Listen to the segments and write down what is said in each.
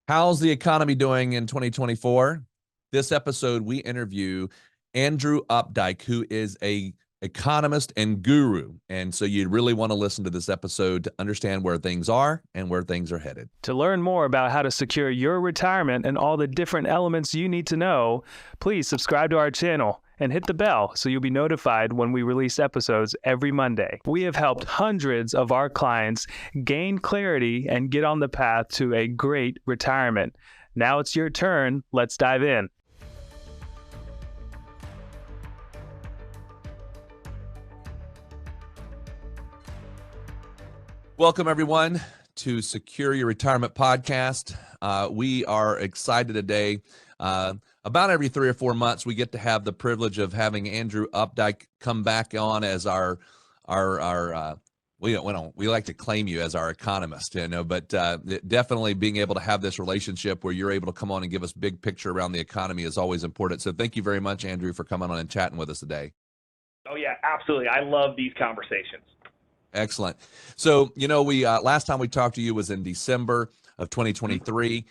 How's the economy doing in 2024? This episode, we interview Andrew Updike, who is a economist and guru. And so you really want to listen to this episode to understand where things are and where things are headed. To learn more about how to secure your retirement and all the different elements you need to know, please subscribe to our channel and hit the bell so you'll be notified when we release episodes every Monday. We have helped hundreds of our clients gain clarity and get on the path to a great retirement. Now it's your turn. Let's dive in. Welcome, everyone, to Secure Your Retirement Podcast. We are excited today. About every 3 or 4 months, we get to have the privilege of having Andrew Updike come back on as we like to claim you as our economist, but definitely being able to have this relationship where you're able to come on and give us big picture around the economy is always important. So thank you very much, Andrew, for coming on and chatting with us today. Oh yeah, absolutely. I love these conversations. Excellent. So, we last time we talked to you was in December of 2023.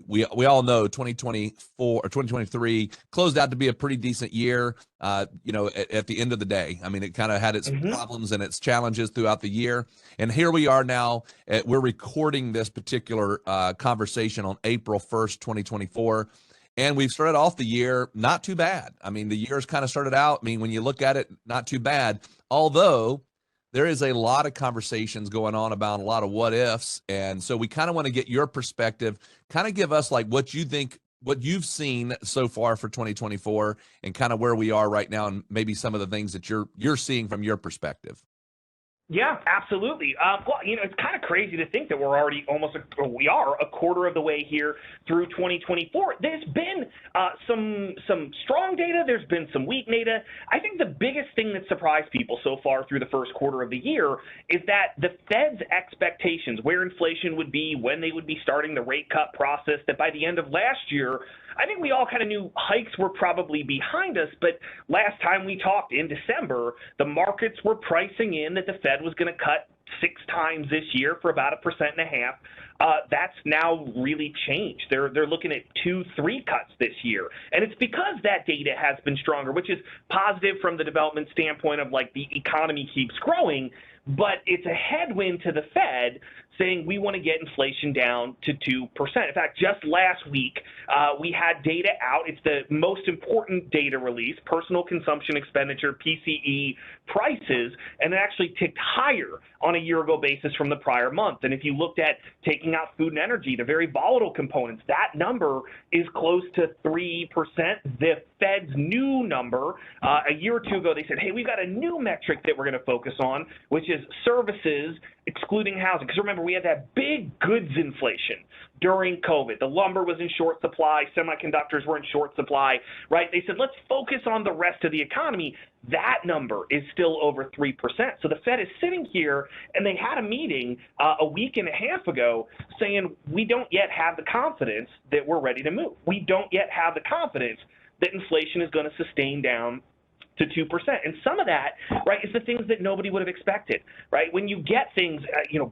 We all know 2024 or 2023 closed out to be a pretty decent year. At the end of the day, I mean, it kind of had its problems and its challenges throughout the year. And here we are now. We're recording this particular conversation on April 1st, 2024. And we've started off the year not too bad. I mean, the year's kind of started out. I mean, when you look at it, not too bad, although there is a lot of conversations going on about a lot of what ifs. And so we kind of want to get your perspective, kind of give us like what you think, what you've seen so far for 2024 and kind of where we are right now and maybe some of the things that you're seeing from your perspective. Yeah, absolutely. It's kind of crazy to think that we're already we are a quarter of the way here through 2024. There's been some strong data. There's been some weak data. I think the biggest thing that surprised people so far through the first quarter of the year is that the Fed's expectations, where inflation would be, when they would be starting the rate cut process, that by the end of last year, I think we all kind of knew hikes were probably behind us, but last time we talked in December, the markets were pricing in that the Fed was going to cut 6 times this year for about 1.5%. That's now really changed. They're looking at 2-3 cuts this year, and it's because that data has been stronger, which is positive from the development standpoint of like the economy keeps growing, but it's a headwind to the Fed saying we want to get inflation down to 2%. In fact, just last week, we had data out. It's the most important data release, personal consumption expenditure, PCE prices, and it actually ticked higher on a year-ago basis from the prior month. And if you looked at taking out food and energy, the very volatile components, that number is close to 3%. The Fed's new number, a year or two ago, they said, hey, we've got a new metric that we're going to focus on, which is services excluding housing. Because remember, we had that big goods inflation during COVID. The lumber was in short supply. Semiconductors were in short supply, right? They said, let's focus on the rest of the economy. That number is still over 3%. So the Fed is sitting here, and they had a meeting a week and a half ago saying, we don't yet have the confidence that we're ready to move. We don't yet have the confidence that inflation is going to sustain down to 2%. And some of that, right, is the things that nobody would have expected, right? When you get things,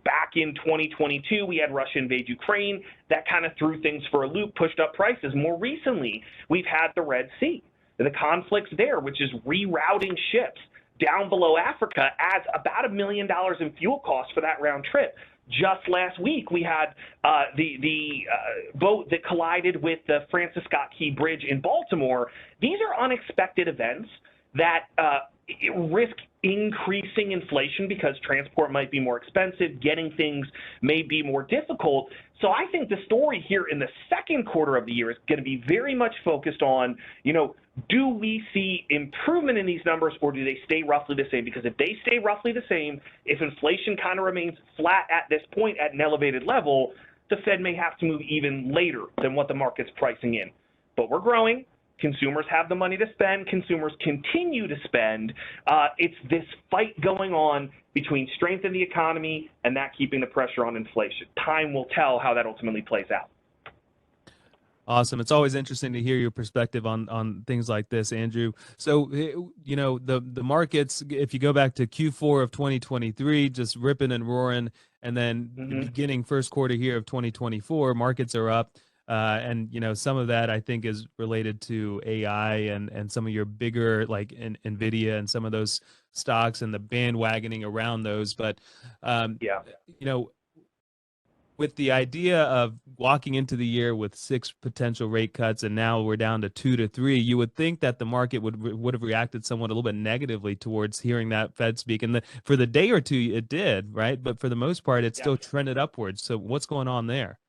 back in 2022, we had Russia invade Ukraine. That kind of threw things for a loop, pushed up prices. More recently, we've had the Red Sea. The conflicts there, which is rerouting ships down below Africa, adds about $1 million in fuel costs for that round trip. Just last week, we had the boat that collided with the Francis Scott Key Bridge in Baltimore. These are unexpected events that risk increasing inflation because transport might be more expensive, getting things may be more difficult. So I think the story here in the second quarter of the year is going to be very much focused on, do we see improvement in these numbers or do they stay roughly the same? Because if they stay roughly the same, if inflation kind of remains flat at this point at an elevated level, the Fed may have to move even later than what the market's pricing in. But we're growing. Consumers have the money to spend. Consumers continue to spend. It's this fight going on between strength in the economy and that keeping the pressure on inflation. Time will tell how that ultimately plays out. Awesome. It's always interesting to hear your perspective on things like this, Andrew. So, you know, the markets, if you go back to Q4 of 2023, just ripping and roaring, and then the beginning first quarter here of 2024, markets are up. And, you know, some of that I think is related to AI and some of your bigger like NVIDIA and some of those stocks and the bandwagoning around those. But, you know, with the idea of walking into the year with 6 potential rate cuts and now we're down to 2 to 3, you would think that the market would have reacted somewhat a little bit negatively towards hearing that Fed speak. And for the day or two, it did, right? But for the most part, it still trended upwards. So what's going on there?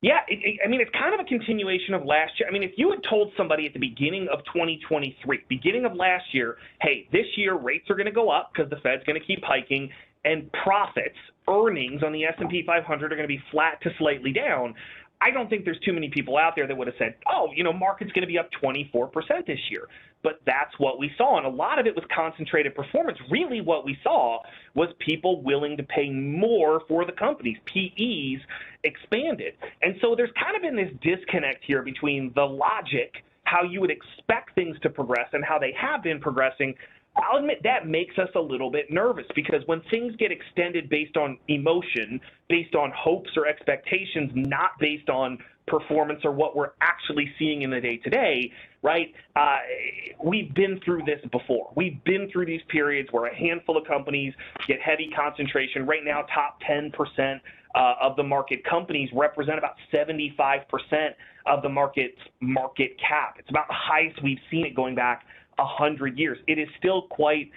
Yeah, I mean, it's kind of a continuation of last year. I mean, if you had told somebody at the beginning of 2023, beginning of last year, hey, this year rates are going to go up because the Fed's going to keep hiking, and profits, earnings on the S&P 500 are going to be flat to slightly down, I don't think there's too many people out there that would have said, oh, you know, market's going to be up 24% this year. But that's what we saw. And a lot of it was concentrated performance. Really what we saw was people willing to pay more for the companies. PEs expanded. And so there's kind of been this disconnect here between the logic, how you would expect things to progress, and how they have been progressing. I'll admit that makes us a little bit nervous, because when things get extended based on emotion, based on hopes or expectations, not based on performance or what we're actually seeing in the day-to-day, right? We've been through this before. We've been through these periods where a handful of companies get heavy concentration. Right now, top 10% of the market companies represent about 75% of the market's market cap. It's about the highest we've seen it going back 100 years. It is still quite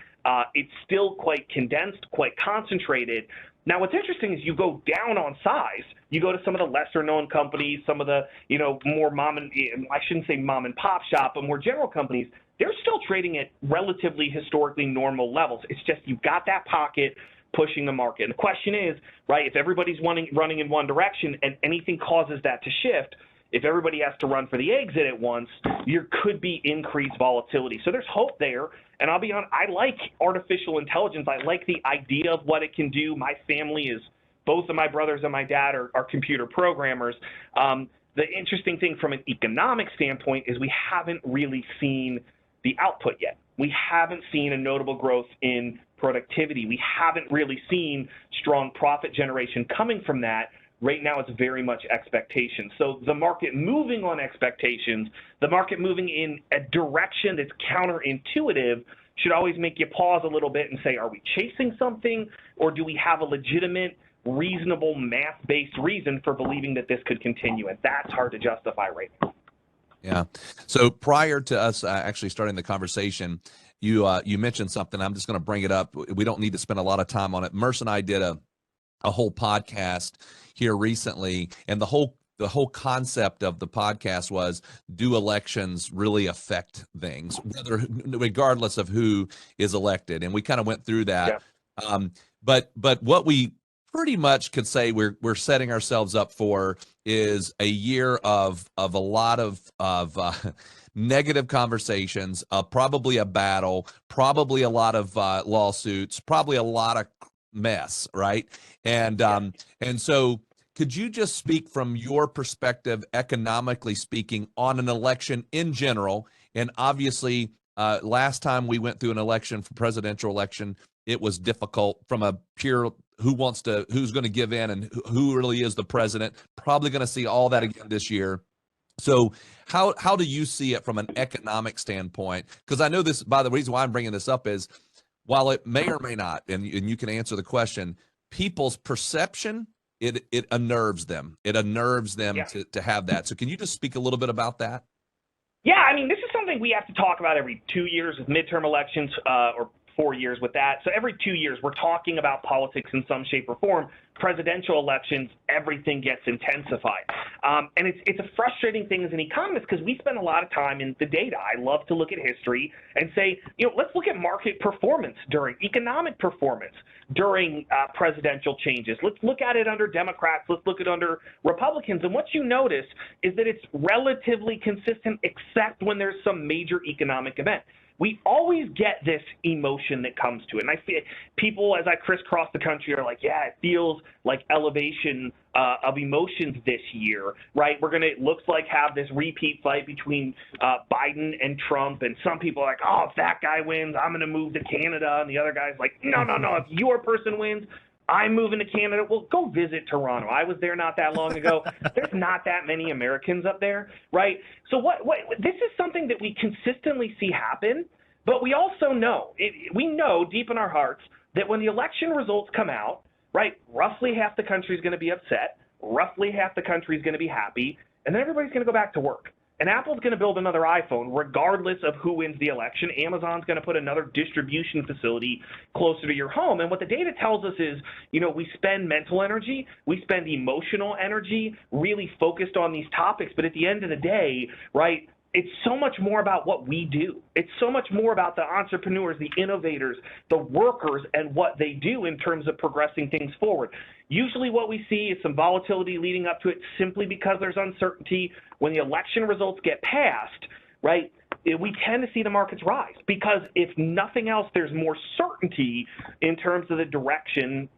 condensed, quite concentrated. Now, what's interesting is you go down on size. You go to some of the lesser known companies, some of the, you know, more I shouldn't say mom and pop shop, but more general companies. They're still trading at relatively historically normal levels. It's just you've got that pocket pushing the market. And the question is, right, if everybody's running in one direction and anything causes that to shift, if everybody has to run for the exit at once, there could be increased volatility. So there's hope there. And I'll be honest, I like artificial intelligence. I like the idea of what it can do. My family is, both of my brothers and my dad are computer programmers. The interesting thing from an economic standpoint is we haven't really seen the output yet. We haven't seen a notable growth in productivity. We haven't really seen strong profit generation coming from that. Right now, it's very much expectation. So the market moving on expectations, the market moving in a direction that's counterintuitive should always make you pause a little bit and say, are we chasing something, or do we have a legitimate, reasonable, math-based reason for believing that this could continue? And that's hard to justify right now. Yeah. So prior to us actually starting the conversation, you mentioned something. I'm just going to bring it up. We don't need to spend a lot of time on it. Merce and I did a whole podcast here recently, and the whole concept of the podcast was, do elections really affect things, regardless of who is elected? And we kind of went through that. Yeah. But what we pretty much could say we're setting ourselves up for is a year of a lot of negative conversations, probably a battle, probably a lot of lawsuits, probably a lot of mess, right? And so could you just speak from your perspective, economically speaking, on an election in general? And obviously, last time we went through an election, for presidential election, it was difficult from a pure who's going to give in and who really is the president. Probably going to see all that again this year. So how do you see it from an economic standpoint? Because I know this, by the reason why I'm bringing this up is, while it may or may not, and you can answer the question, people's perception, it unnerves them. It unnerves them to have that. So can you just speak a little bit about that? Yeah, I mean, this is something we have to talk about every 2 years with midterm elections, or 4 years with that. So every 2 years, we're talking about politics in some shape or form. Presidential elections, everything gets intensified. And it's a frustrating thing as an economist, because we spend a lot of time in the data. I love to look at history and say, you know, let's look at market performance during economic performance during presidential changes. Let's look at it under Democrats. Let's look at it under Republicans. And what you notice is that it's relatively consistent, except when there's some major economic event. we always get this emotion that comes to it. And I feel people, as I crisscross the country, are like, yeah, it feels like elevation of emotions this year, right? We're going to, it looks like, have this repeat fight between Biden and Trump. And some people are like, oh, if that guy wins, I'm going to move to Canada. And the other guy's like, no, if your person wins, I'm moving to Canada. Well, go visit Toronto. I was there not that long ago. There's not that many Americans up there, right? So what this is something that we consistently see happen, but we also know, we know deep in our hearts that when the election results come out, right, roughly half the country is going to be upset, roughly half the country is going to be happy, and then everybody's going to go back to work. And Apple's going to build another iPhone regardless of who wins the election. Amazon's going to put another distribution facility closer to your home. And what the data tells us is, you know, we spend mental energy, we spend emotional energy, really focused on these topics. But at the end of the day, right, it's so much more about what we do. It's so much more about the entrepreneurs, the innovators, the workers, and what they do in terms of progressing things forward. Usually what we see is some volatility leading up to it simply because there's uncertainty. When the election results get passed, right, we tend to see the markets rise because if nothing else, there's more certainty in terms of the direction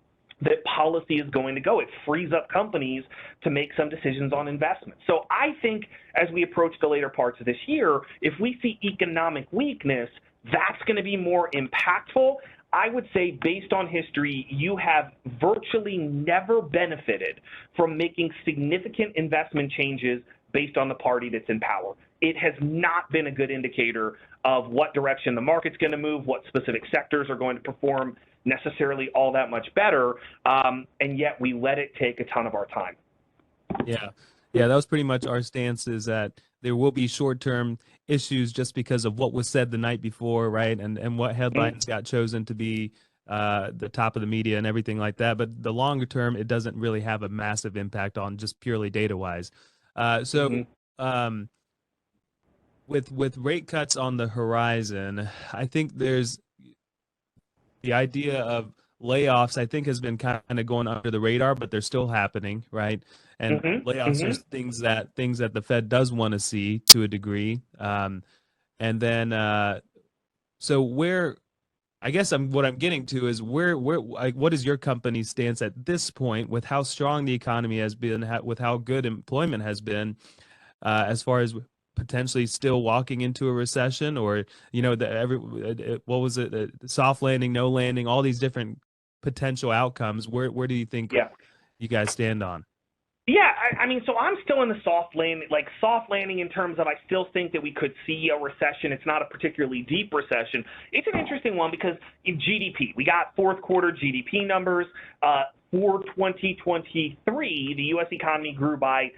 that policy is going to go. It frees up companies to make some decisions on investment. So I think as we approach the later parts of this year, if we see economic weakness, that's going to be more impactful. I would say based on history, you have virtually never benefited from making significant investment changes based on the party that's in power. It has not been a good indicator of what direction the market's going to move, what specific sectors are going to perform necessarily all that much better, and yet we let it take a ton of our time. Yeah, that was pretty much our stance, is that there will be short-term issues just because of what was said the night before, right, and what headlines got chosen to be the top of the media and everything like that. But the longer term, it doesn't really have a massive impact on just purely data-wise. With rate cuts on the horizon, I think there's the idea of layoffs, I think, has been kind of going under the radar, but they're still happening, right? And layoffs are things that the Fed does want to see to a degree. And then, so where, I guess what I'm getting to is what is your company's stance at this point with how strong the economy has been, with how good employment has been, as far as potentially still walking into a recession, or, you know, what was it, soft landing, no landing, all these different potential outcomes. Where do you think you guys stand on? Yeah, I mean, so I'm still in the soft landing in terms of I still think that we could see a recession. It's not a particularly deep recession. It's an interesting one because in GDP, we got fourth quarter GDP numbers. For 2023, the U.S. economy grew by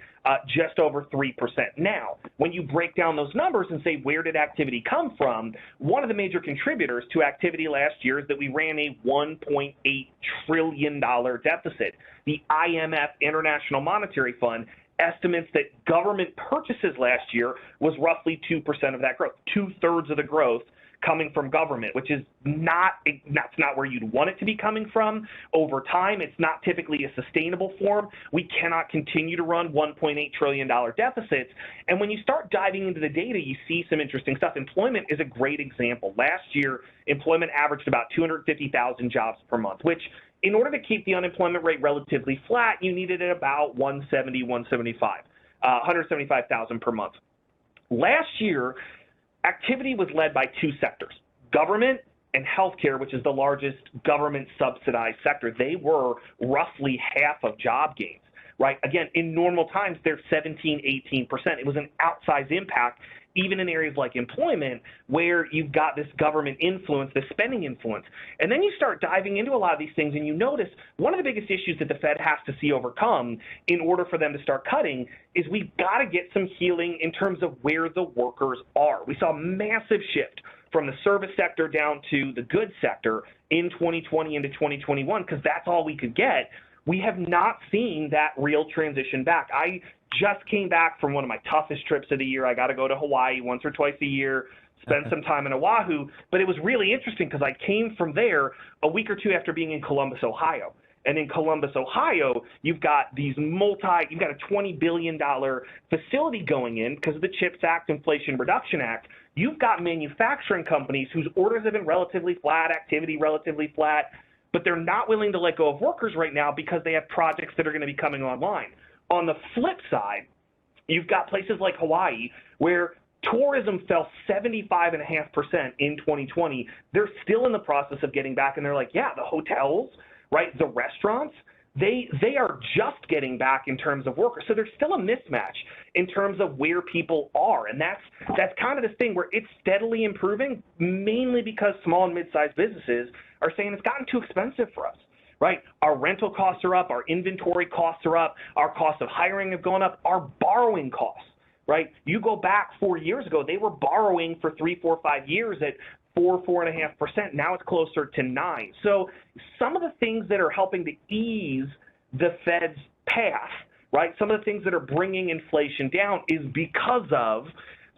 just over 3%. Now, when you break down those numbers and say, where did activity come from? One of the major contributors to activity last year is that we ran a $1.8 trillion deficit. The IMF, International Monetary Fund, estimates that government purchases last year was roughly 2% of that growth, 2/3 of the growth coming from government, which is that's not where you'd want it to be coming from. Over time, it's not typically a sustainable form. We cannot continue to run $1.8 trillion deficits. And when you start diving into the data, you see some interesting stuff. Employment is a great example. Last year, employment averaged about 250,000 jobs per month, which in order to keep the unemployment rate relatively flat, you needed at about 175,000 per month. Last year, activity was led by two sectors, government and healthcare, which is the largest government subsidized sector. They were roughly half of job gains, right? Again, in normal times, they're 17, 18%. It was an outsized impact, even in areas like employment, where you've got this government influence, this spending influence. And then you start diving into a lot of these things, and you notice one of the biggest issues that the Fed has to see overcome in order for them to start cutting is we've got to get some healing in terms of where the workers are. We saw a massive shift from the service sector down to the goods sector in 2020 into 2021 because that's all we could get. We have not seen that real transition back. I just came back from one of my toughest trips of the year. I got to go to Hawaii once or twice a year, spend some time in Oahu. But it was really interesting because I came from there a week or two after being in Columbus, Ohio. And in Columbus, Ohio, you've got a $20 billion facility going in because of the CHIPS Act, Inflation Reduction Act. You've got manufacturing companies whose orders have been relatively flat, activity relatively flat, but they're not willing to let go of workers right now because they have projects that are going to be coming online. On the flip side, you've got places like Hawaii where tourism fell 75.5% in 2020. They're still in the process of getting back, and they're like, yeah, the hotels, right, the restaurants, they are just getting back in terms of workers. So there's still a mismatch in terms of where people are, and that's kind of the thing where it's steadily improving, mainly because small and mid-sized businesses are saying it's gotten too expensive for us. Right? Our rental costs are up, our inventory costs are up, our costs of hiring have gone up, our borrowing costs, right? You go back 4 years ago, they were borrowing for 3, 4, 5 years at 4.5%. Now it's closer to 9%. So some of the things that are helping to ease the Fed's path, right? Some of the things that are bringing inflation down is because of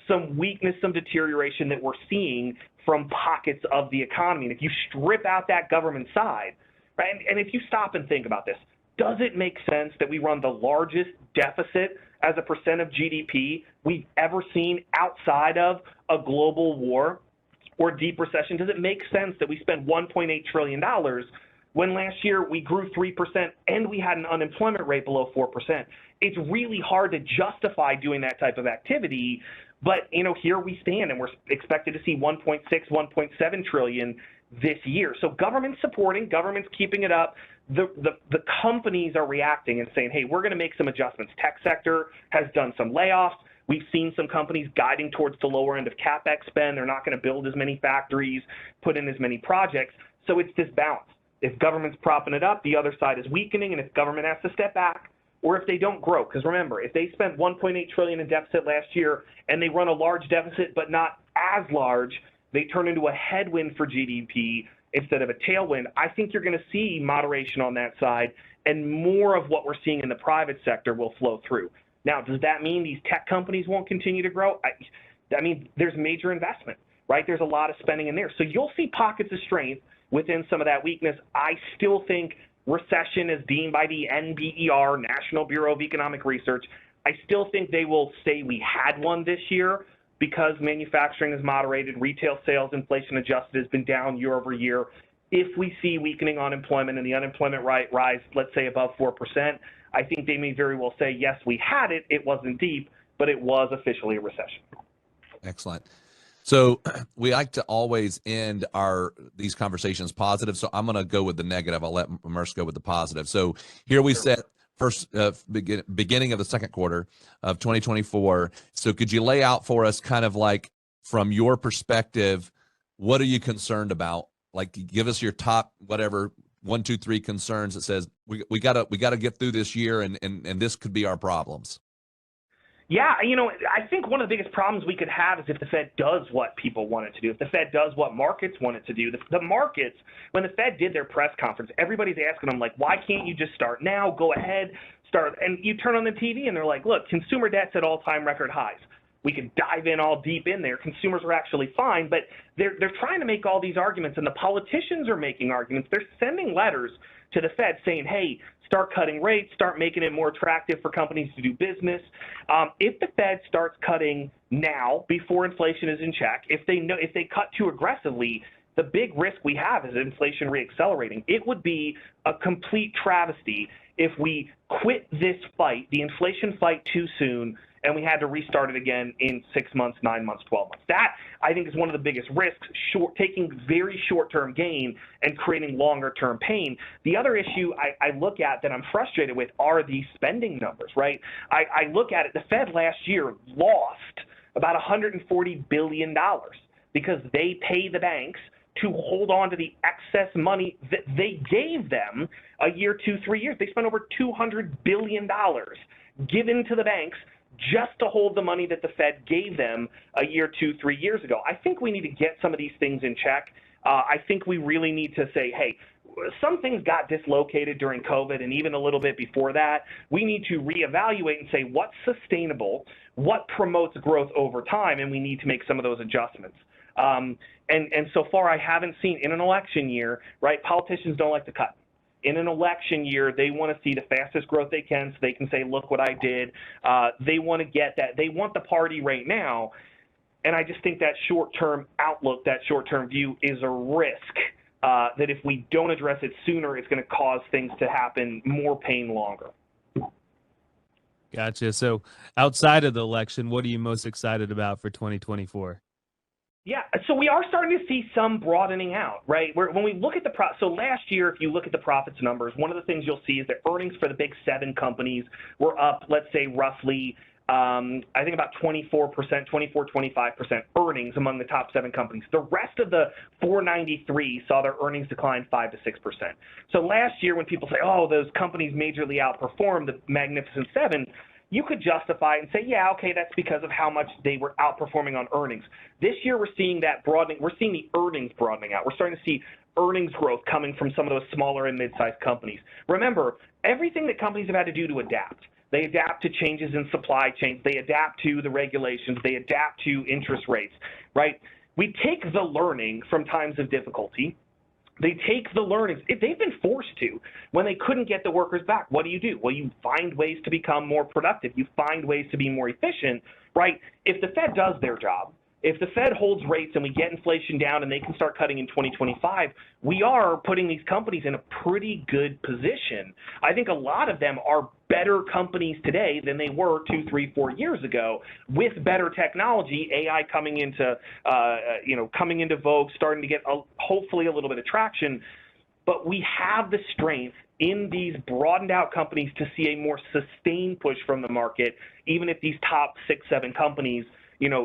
some weakness, some deterioration that we're seeing from pockets of the economy. And if you strip out that government side, right, and if you stop and think about this, does it make sense that we run the largest deficit as a percent of GDP we've ever seen outside of a global war or deep recession? Does it make sense that we spend $1.8 trillion when last year we grew 3% and we had an unemployment rate below 4%? It's really hard to justify doing that type of activity, but here we stand and we're expected to see 1.6, 1.7 trillion this year. So government's supporting, government's keeping it up. The companies are reacting and saying, hey, we're going to make some adjustments. Tech sector has done some layoffs. We've seen some companies guiding towards the lower end of CapEx spend. They're not going to build as many factories, put in as many projects. So it's this balance. If government's propping it up, the other side is weakening, and if government has to step back, or if they don't grow, because remember, if they spent $1.8 trillion in deficit last year and they run a large deficit but not as large, they turn into a headwind for GDP instead of a tailwind. I think you're going to see moderation on that side, and more of what we're seeing in the private sector will flow through. Now, does that mean these tech companies won't continue to grow? I mean, there's major investment, right? There's a lot of spending in there. So you'll see pockets of strength within some of that weakness. I still think recession as deemed by the NBER, National Bureau of Economic Research, I still think they will say we had one this year, because manufacturing is moderated, retail sales, inflation adjusted, has been down year over year. If we see weakening unemployment and the unemployment rate rise, let's say above 4%, I think they may very well say, yes, we had it. It wasn't deep, but it was officially a recession. Excellent. So we like to always end these conversations positive. So I'm going to go with the negative. I'll let Merce go with the positive. So here we set first beginning of the second quarter of 2024. So could you lay out for us kind of like from your perspective, what are you concerned about? Like give us your top, whatever, 1, 2, 3 concerns that says we gotta get through this year and this could be our problems. Yeah, I think one of the biggest problems we could have is if the Fed does what people want it to do, if the Fed does what markets want it to do. The markets, when the Fed did their press conference, everybody's asking them, like, why can't you just start now? Go ahead, start. And you turn on the TV and they're like, look, consumer debt's at all-time record highs. We could dive in all deep in there. Consumers are actually fine, but they're trying to make all these arguments, and the politicians are making arguments. They're sending letters to the Fed saying, hey, start cutting rates, start making it more attractive for companies to do business. If the Fed starts cutting now before inflation is in check, if they cut too aggressively, the big risk we have is inflation reaccelerating. It would be a complete travesty if we quit this fight, the inflation fight, too soon, and we had to restart it again in 6 months, 9 months, 12 months. That, I think, is one of the biggest risks, taking very short-term gain and creating longer-term pain. The other issue I look at that I'm frustrated with are these spending numbers, right? I look at it, the Fed last year lost about $140 billion because they pay the banks to hold on to the excess money that they gave them a year, 2, 3 years. They spent over $200 billion given to the banks just to hold the money that the Fed gave them a year, 2, 3 years ago. I think we need to get some of these things in check. I think we really need to say, hey, some things got dislocated during COVID and even a little bit before that. We need to reevaluate and say what's sustainable, what promotes growth over time, and we need to make some of those adjustments. And so far I haven't seen in an election year, right, politicians don't like to cut. in an election year, they want to see the fastest growth they can so they can say, look what I did. They want to get that. They want the party right now. And I just think that short-term outlook, that short-term view is a risk that if we don't address it sooner, it's going to cause things to happen, more pain longer. Gotcha. So outside of the election, what are you most excited about for 2024? Yeah, so we are starting to see some broadening out, right? When we look at so last year, if you look at the profits numbers, one of the things you'll see is that earnings for the big 7 companies were up, let's say, roughly, I think about 24%, 25% earnings among the top 7 companies. The rest of the 493 saw their earnings decline 5 to 6%. So last year, when people say, oh, those companies majorly outperformed the Magnificent 7, you could justify it and say, yeah, okay, that's because of how much they were outperforming on earnings. This year, we're seeing that broadening. We're seeing the earnings broadening out. We're starting to see earnings growth coming from some of those smaller and mid-sized companies. Remember, everything that companies have had to do to adapt. They adapt to changes in supply chains. They adapt to the regulations. They adapt to interest rates, right? We take the learning from times of difficulty. They take the learnings. They've been forced to. When they couldn't get the workers back, what do? Well, you find ways to become more productive. You find ways to be more efficient, right? If the Fed does their job, if the Fed holds rates and we get inflation down and they can start cutting in 2025, we are putting these companies in a pretty good position. I think a lot of them are better companies today than they were 2, 3, 4 years ago with better technology, AI coming into, coming into vogue, starting to get hopefully a little bit of traction. But we have the strength in these broadened out companies to see a more sustained push from the market, even if these top 6, 7 companies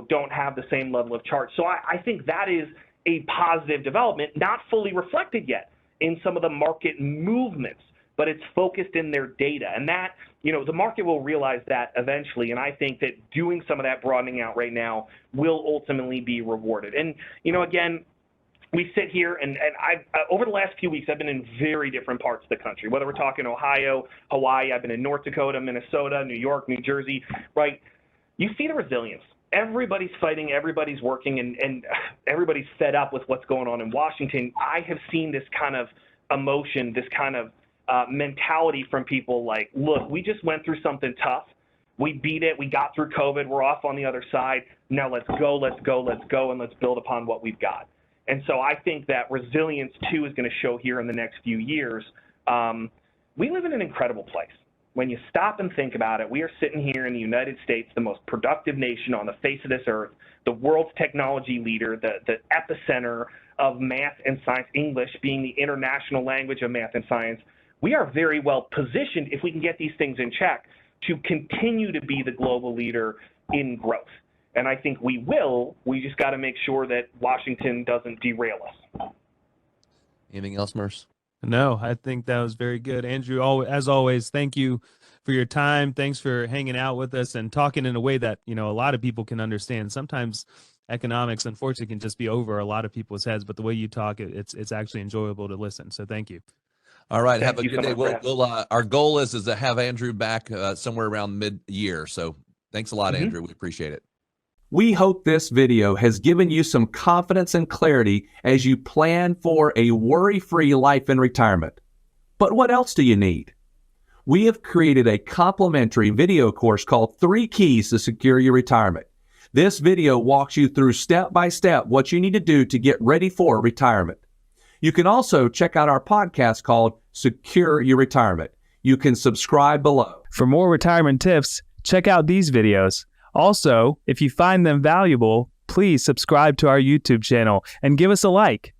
don't have the same level of charge. So I think that is a positive development, not fully reflected yet in some of the market movements, but it's focused in their data. And that, the market will realize that eventually. And I think that doing some of that broadening out right now will ultimately be rewarded. And, again, we sit here and I've over the last few weeks, I've been in very different parts of the country, whether we're talking Ohio, Hawaii, I've been in North Dakota, Minnesota, New York, New Jersey, right? You see the resilience. Everybody's fighting, everybody's working, and everybody's fed up with what's going on in Washington. I have seen this kind of emotion, this kind of mentality from people like, look, we just went through something tough. We beat it. We got through COVID. We're off on the other side. Now let's go, and let's build upon what we've got. And so I think that resilience, too, is going to show here in the next few years. We live in an incredible place. When you stop and think about it, we are sitting here in the United States, the most productive nation on the face of this earth, the world's technology leader, the epicenter of math and science, English being the international language of math and science. We are very well positioned, if we can get these things in check, to continue to be the global leader in growth. And I think we will. We just got to make sure that Washington doesn't derail us. Anything else, Merce? No, I think that was very good. Andrew, as always, thank you for your time. Thanks for hanging out with us and talking in a way that, a lot of people can understand. Sometimes economics, unfortunately, can just be over a lot of people's heads, but the way you talk, it's actually enjoyable to listen. So thank you. All right. Have a Thank you good so day. much We'll our goal is to have Andrew back somewhere around mid-year. So thanks a lot, Andrew. We appreciate it. We hope this video has given you some confidence and clarity as you plan for a worry-free life in retirement. But what else do you need? We have created a complimentary video course called 3 Keys to Secure Your Retirement. This video walks you through step-by-step what you need to do to get ready for retirement. You can also check out our podcast called Secure Your Retirement. You can subscribe below. For more retirement tips, check out these videos. Also, if you find them valuable, please subscribe to our YouTube channel and give us a like.